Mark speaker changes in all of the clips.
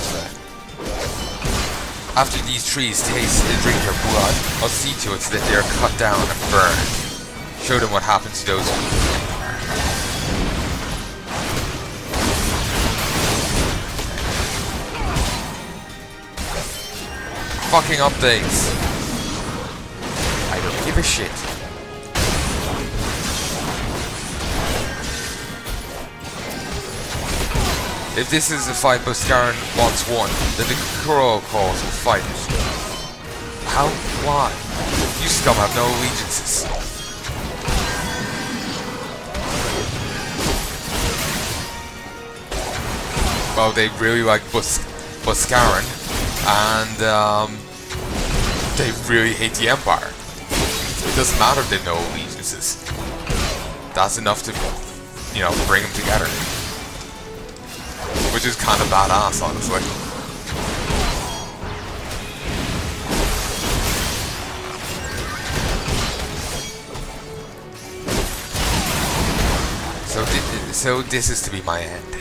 Speaker 1: to that. After these trees taste and drink your blood, I'll see to it so that they are cut down and burned. Show them what happens to those who leave the Empire. Fucking updates. I don't give a shit. If this is a fight Boscaran wants won, then the Crow calls will fight it. How? Why? You scum have no allegiances. Well, they really like Boscaran, and they really hate the Empire. It doesn't matter if they have no allegiances. That's enough to, you know, bring them together. Which is kind of badass, honestly. So this is to be my end.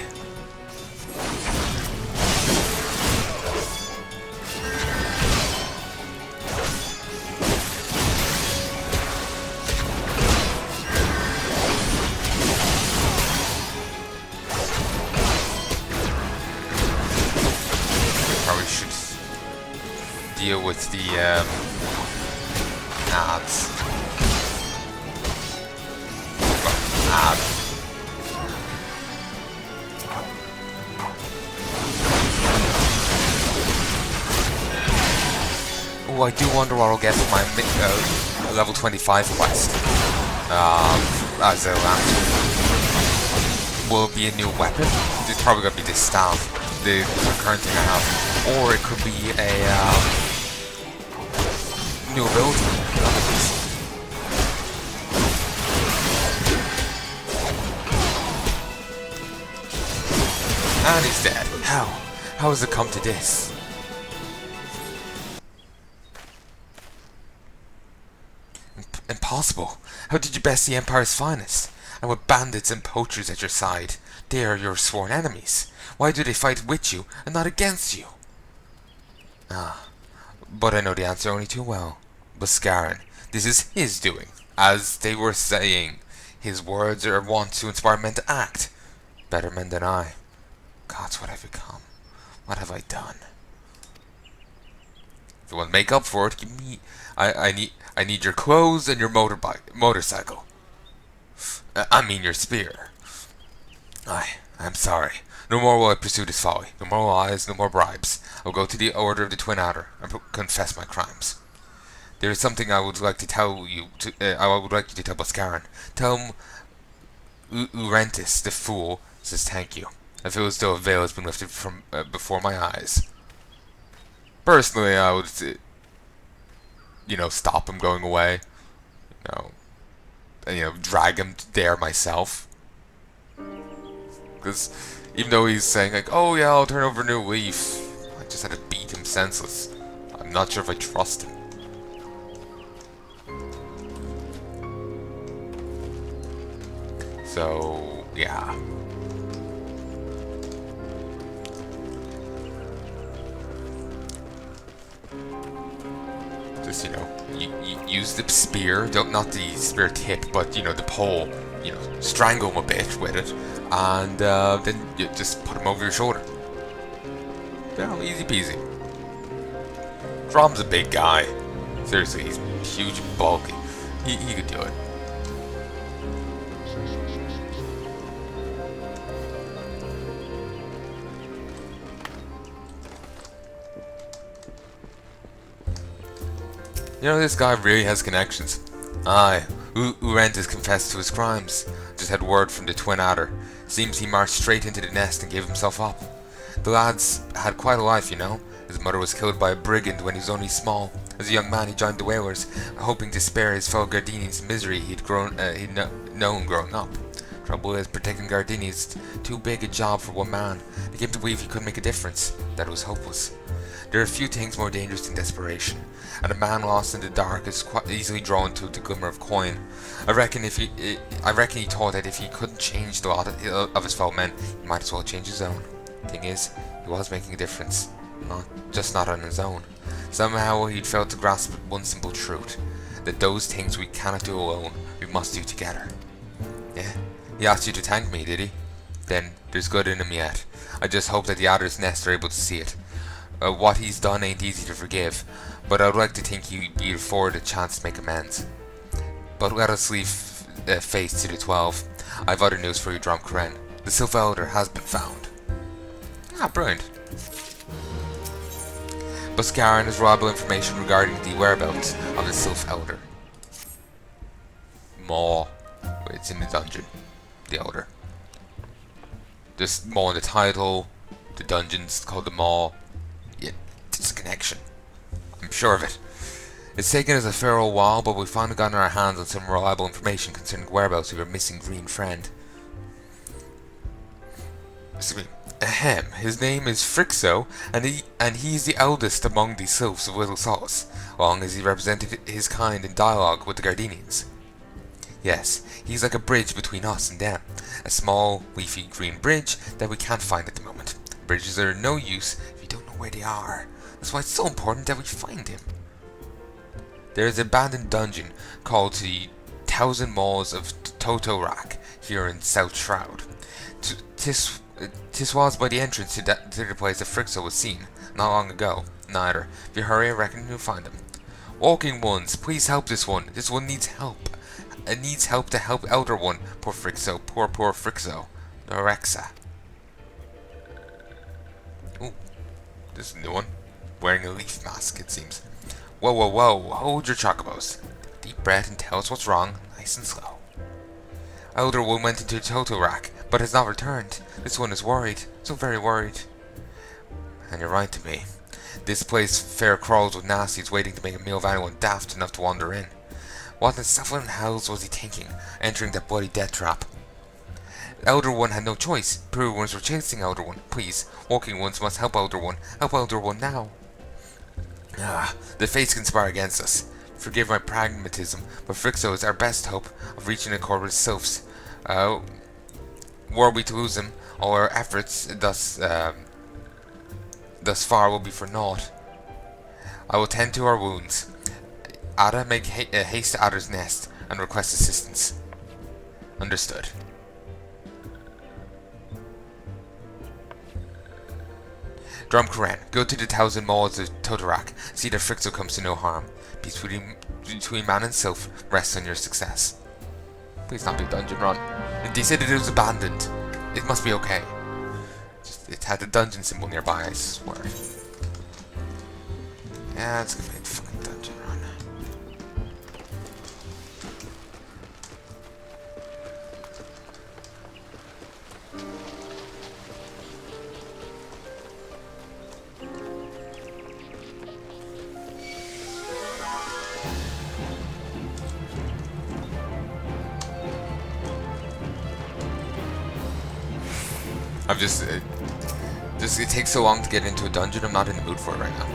Speaker 1: Deal with the ads. Well, ad. Oh, I do wonder what I'll get for my level 25 quest. As a will it be a new weapon? It's probably gonna be this staff, the current thing I have, or it could be a new ability. And he's dead. How? How has it come to this? Impossible. How did you best the Empire's finest? And with bandits and poachers at your side, they are your sworn enemies. Why do they fight with you and not against you? Ah. But I know the answer only too well. Boscaran, this is his doing. As they were saying, his words are wont to inspire men to act. Better men than I. God's what I've become. What have I done? If you want to make up for it, give me. I need your clothes and your motorcycle. I mean your spear. I'm sorry. No more will I pursue this folly. No more lies, no more bribes. I will go to the Order of the Twin Adder and confess my crimes. There is something I would like to tell you. I would like you to tell Boscaran. Tell him Urentis, the fool, says thank you. I feel as though a veil has been lifted from before my eyes. Personally, I would, stop him going away. And, drag him there myself. Because even though he's saying like, oh yeah, I'll turn over a new leaf, I just had to beat him senseless. I'm not sure if I trust him. So, yeah. Just, use the spear, not the spear tip, but, the pole, strangle him a bit with it, and then you just put him over your shoulder. Easy peasy. Drom's a big guy. Seriously, he's huge and bulky. He could do it. This guy really has connections. Aye, Urentis confessed to his crimes. Just had word from the Twin Adder. Seems he marched straight into the nest and gave himself up. The lad's had quite a life, His mother was killed by a brigand when he was only small. As a young man, he joined the Whalers, hoping to spare his fellow Gardenians the misery he'd known growing up. Trouble is, protecting Gardini is too big a job for one man. He came to believe he couldn't make a difference, that it was hopeless. There are few things more dangerous than desperation, and a man lost in the dark is quite easily drawn to the glimmer of coin. I reckon he thought that if he couldn't change the lot of his fellow men, he might as well change his own. Thing is, he He was making a difference, not on his own. Somehow he'd failed to grasp one simple truth, that those things we cannot do alone, we must do together. Yeah? He asked you to thank me, did he? Then there's good in him yet. I just hope that the Adder's Nest are able to see it. What he's done ain't easy to forgive, but I'd like to think he'd be afforded a chance to make amends. But let us leave face to the 12. I've other news for you, Dromkaren. The Sylph Elder has been found. Ah, brilliant. Buscaran has reliable information regarding the whereabouts of the Sylph Elder. Maw. It's in the dungeon. The Elder. There's Maw in the title. The dungeon's called the Maw. Yeah, it's a connection. I'm sure of it. It's taken us a fair old while, but we've finally gotten our hands on some reliable information concerning the whereabouts of your missing green friend. Excuse me. Ahem. His name is Frixo, and he's the eldest among the Sylphs of Little Solace, long as he represented his kind in dialogue with the Gardenians. Yes, he's like a bridge between us and them. A small, leafy green bridge that we can't find at the moment. Bridges are no use if you don't know where they are. That's why it's so important that we find him. There is an abandoned dungeon called the Thousand Maws of Totorak here in South Shroud. Tis was by the entrance to the place that Frixo was seen, not long ago. Neither. If you hurry, I reckon you'll find him. Walking ones, please help this one. This one needs help. It needs help to help Elder One. Poor Frixo. Poor Frixo. Norexa. Ooh. This is a new one. Wearing a leaf mask, it seems. Whoa, whoa, whoa. Hold your chocobos. Deep breath and tell us what's wrong, nice and slow. Elder One went into Totorak, but has not returned. This one is worried. So very worried. And you're right to me. This place fair crawls with nasties waiting to make a meal of anyone daft enough to wander in. What in Saffron hells was he thinking, entering that bloody death trap? Elder One had no choice. Pure ones were chasing Elder One. Please, walking ones must help Elder One. Help Elder One now. Ah, the fates conspire against us. Forgive my pragmatism, but Frixo is our best hope of reaching accord with Sylphs. Were we to lose him, all our efforts thus far will be for naught. I will tend to our wounds. Ada, make haste to Adder's Nest and request assistance. Understood. Dromkaren, go to the Thousand Maws of Totorak. See that Frixo comes to no harm. Peace between man and Sylph rests on your success. Please not be dungeon run. They said that it was abandoned. It must be okay. It had a dungeon symbol nearby, I swear. Yeah, it's gonna be a fucking dungeon run. It takes so long to get into a dungeon, I'm not in the mood for it right now.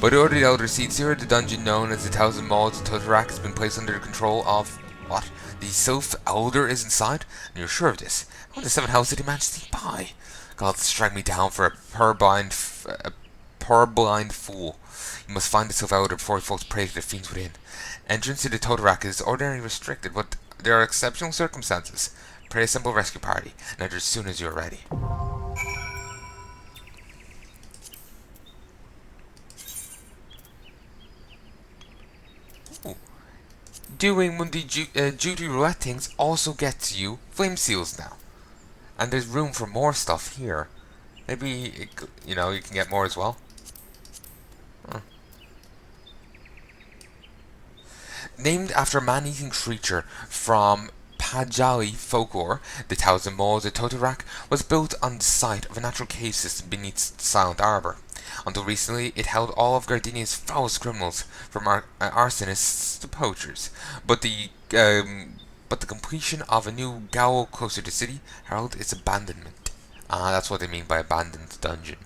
Speaker 1: By the order of the Elder Seats here, the dungeon known as the Thousand Maws of Totorak has been placed under the control of... What? The Sylph Elder is inside? And you're sure of this? How the 7 hells did he manage to sneak by? God, strike me down for a purblind fool. You must find the Sylph Elder before he falls prey to the fiends within. Entrance to the Totorak is ordinarily restricted, but there are exceptional circumstances. Pray a simple rescue party, and enter as soon as you are ready. Ooh. Doing one of the duty roulette things also gets you flame seals now. And there's room for more stuff here. Maybe, you can get more as well. Huh. Named after a man-eating creature from Pajali folklore, the Thousand Maws of Totorak was built on the site of a natural cave system beneath Silent Arbor. Until recently, it held all of Gardenia's foulest criminals, from arsonists to poachers. But the completion of a new gaol closer to the city heralded its abandonment. Ah, that's what they mean by abandoned dungeon.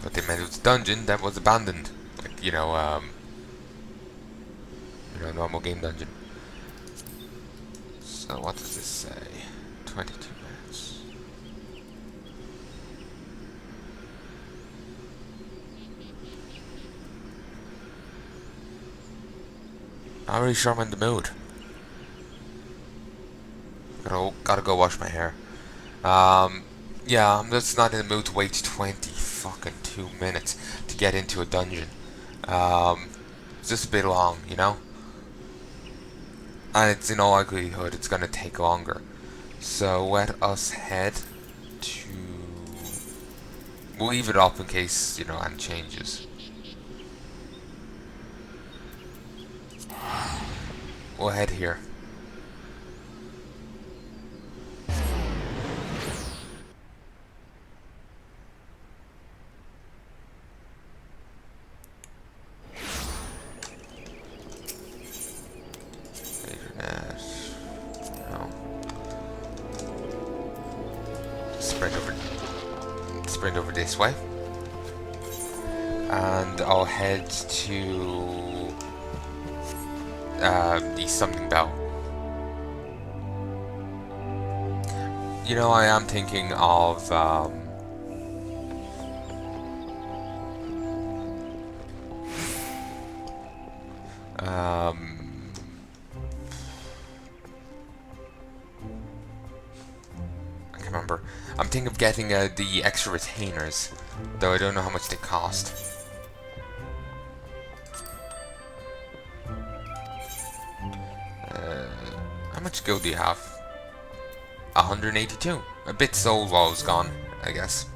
Speaker 1: What they meant was a dungeon that was abandoned. Like, normal game dungeon. So what does this say? 22 minutes. Not really sure I'm in the mood. Gotta go wash my hair. Yeah, I'm just not in the mood to wait 20 fucking 2 minutes to get into a dungeon. It's just a bit long, you know? And it's in all likelihood it's gonna take longer. So let us head to... We'll leave it up in case, you know, and changes. We'll head here. Sprint over this way, and I'll head to the summoning bell. You know, I am thinking of remember. I'm thinking of getting the extra retainers, though I don't know how much they cost. How much gold do you have? 182. A bit sold while I was gone, I guess.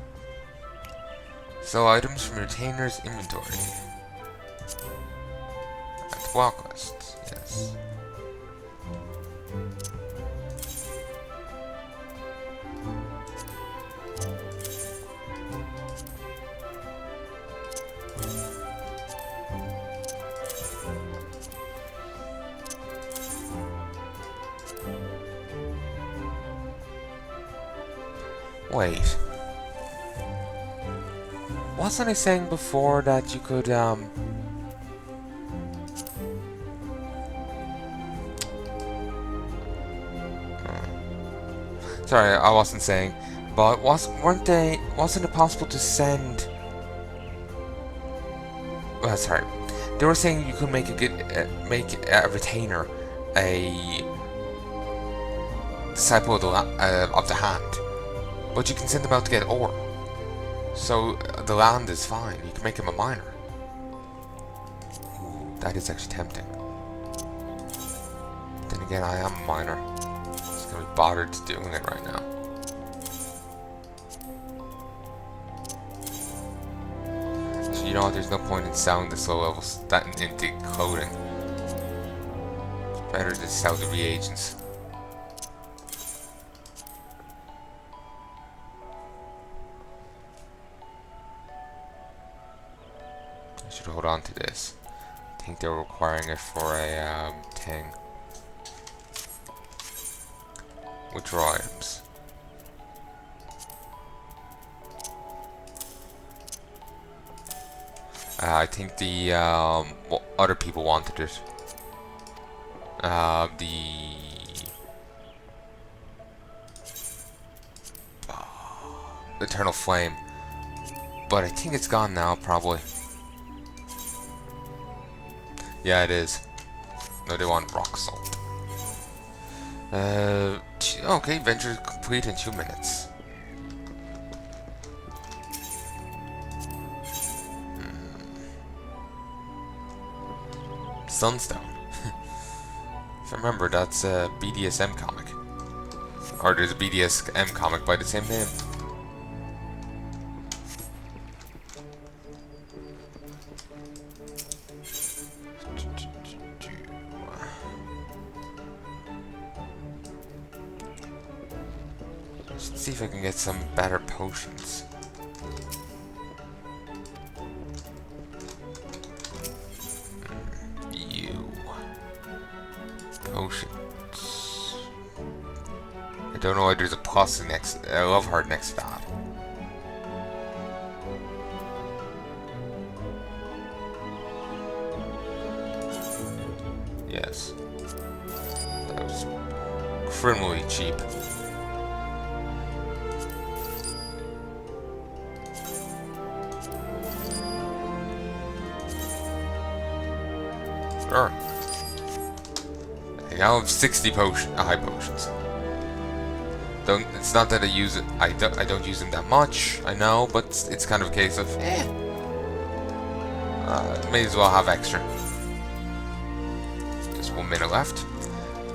Speaker 1: So items from retainers inventory. At walk list, yes. Wait. Wasn't I saying before that you could, Sorry, I wasn't saying, but wasn't it possible to send... Well, sorry. They were saying you could make make a retainer a disciple of the hand. But you can send them out to get ore. So the land is fine. You can make him a miner. Ooh, that is actually tempting. Then again, I am a miner. Just gonna be bothered doing it right now. So you know what? There's no point in selling this low level into clothing. It's better to sell the reagents. Should hold on to this. I think they're requiring it for a thing. Withdraw items. I think the well, other people wanted it. The Eternal Flame, but I think it's gone now, probably. Yeah, it is. No, they want rock salt. Okay, venture complete in 2 minutes. Sunstone. If I remember, that's a BDSM comic. Or there's a BDSM comic by the same name. Let's see if I can get some better potions. Potions. I don't know why there's a plus next. I love heart next to that. Yes. That was criminally cheap. Sure. I now have 60 high potions. It's not that I use it. I don't use them that much. I know, but it's kind of a case of may as well have extra. Just 1 minute left.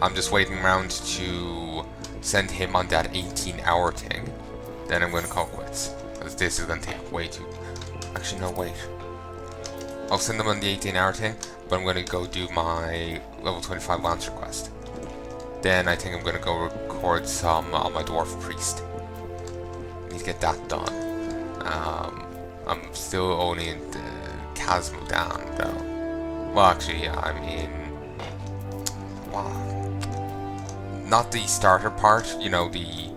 Speaker 1: I'm just waiting around to send him on that 18-hour thing. Then I'm going to call quits. Because this is going to take way too... Actually, no, wait. I'll send them on the 18-hour thing, but I'm going to go do my level 25 Lancer quest. Then I think I'm going to go record some on my Dwarf Priest. Need to get that done. I'm still only in the Chasmo down, though. Well, actually, yeah, I mean... Wow. Not the starter part, you know, the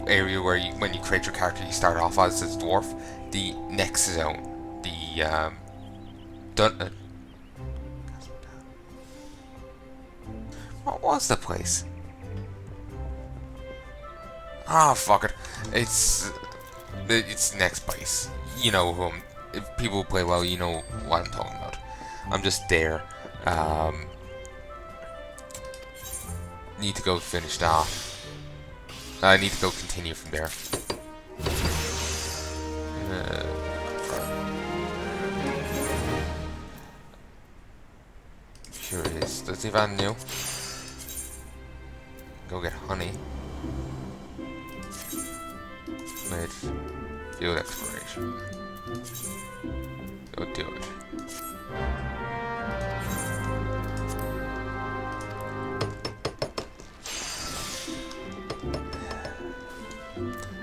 Speaker 1: area where when you create your character you start off as a dwarf. The next zone. The, what was the place? Ah, fuck it. It's next place. You know whom. If people play well, you know what I'm talking about. I'm just there. Need to go finish that. I need to go continue from there. Curious. Does he have new? Go get honey. With field exploration. Go do it.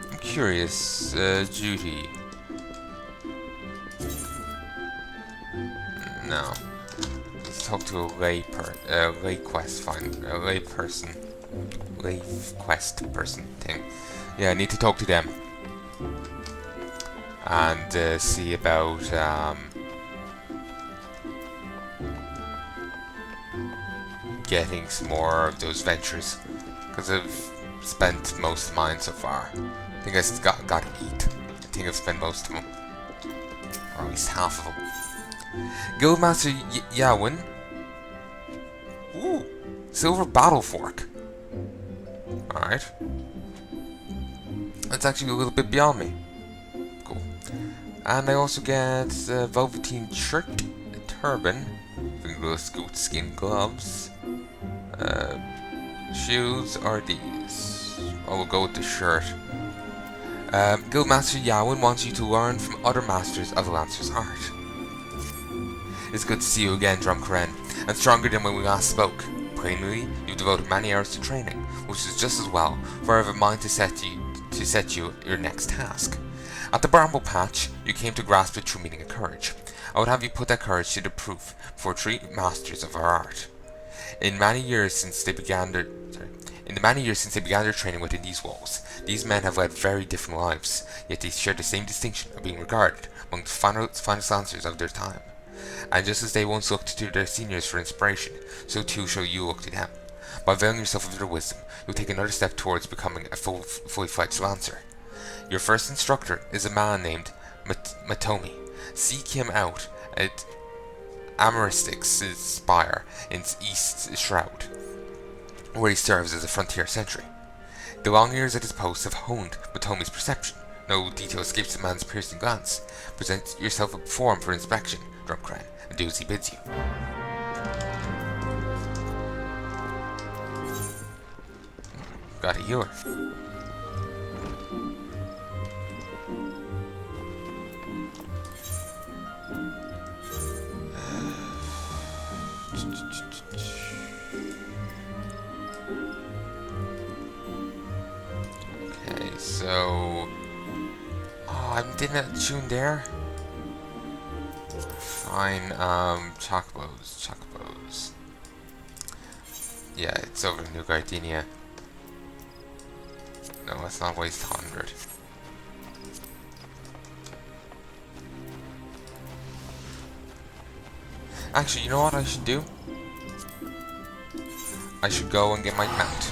Speaker 1: I'm curious. Duty. No. Let's talk to a lay quest person thing. Yeah, I need to talk to them. And see about getting some more of those ventures, because I've spent most of mine so far. I think I got 8. I think I've spent most of them, or at least half of them. Guildmaster Yawin. Ooh, silver battle fork. All right, that's actually a little bit beyond me. And I also get a velveteen shirt, a turban, fingerless goat skin gloves. Shoes are these. I will go with the shirt. Guildmaster Yawin wants you to learn from other masters of the Lancer's art. It's good to see you again, Drumcaren, and stronger than when we last spoke. Plainly, you've devoted many hours to training, which is just as well, for I have a mind to set you your next task. At the Bramble Patch, you came to grasp the true meaning of courage. I would have you put that courage to the proof for 3 masters of our art. In the many years since they began their training within these walls, these men have led very different lives, yet they share the same distinction of being regarded among the finest lancers of their time. And just as they once looked to their seniors for inspiration, so too shall you look to them. By availing yourself of their wisdom, you'll take another step towards becoming a fully fledged lancer. Your first instructor is a man named Miqo'te. Seek him out at Amarystix's spire in East Shroud, where he serves as a frontier sentry. The long years at his post have honed Miqo'te's perception. No detail escapes the man's piercing glance. Present yourself before him for inspection, Drumcaren, and do as he bids you. Got a healer. Okay, so... Oh, I didn't tune there. Fine, chocobos. Yeah, it's over in New Gardenia. No, let's not waste 100. Actually, you know what I should do? I should go and get my mount.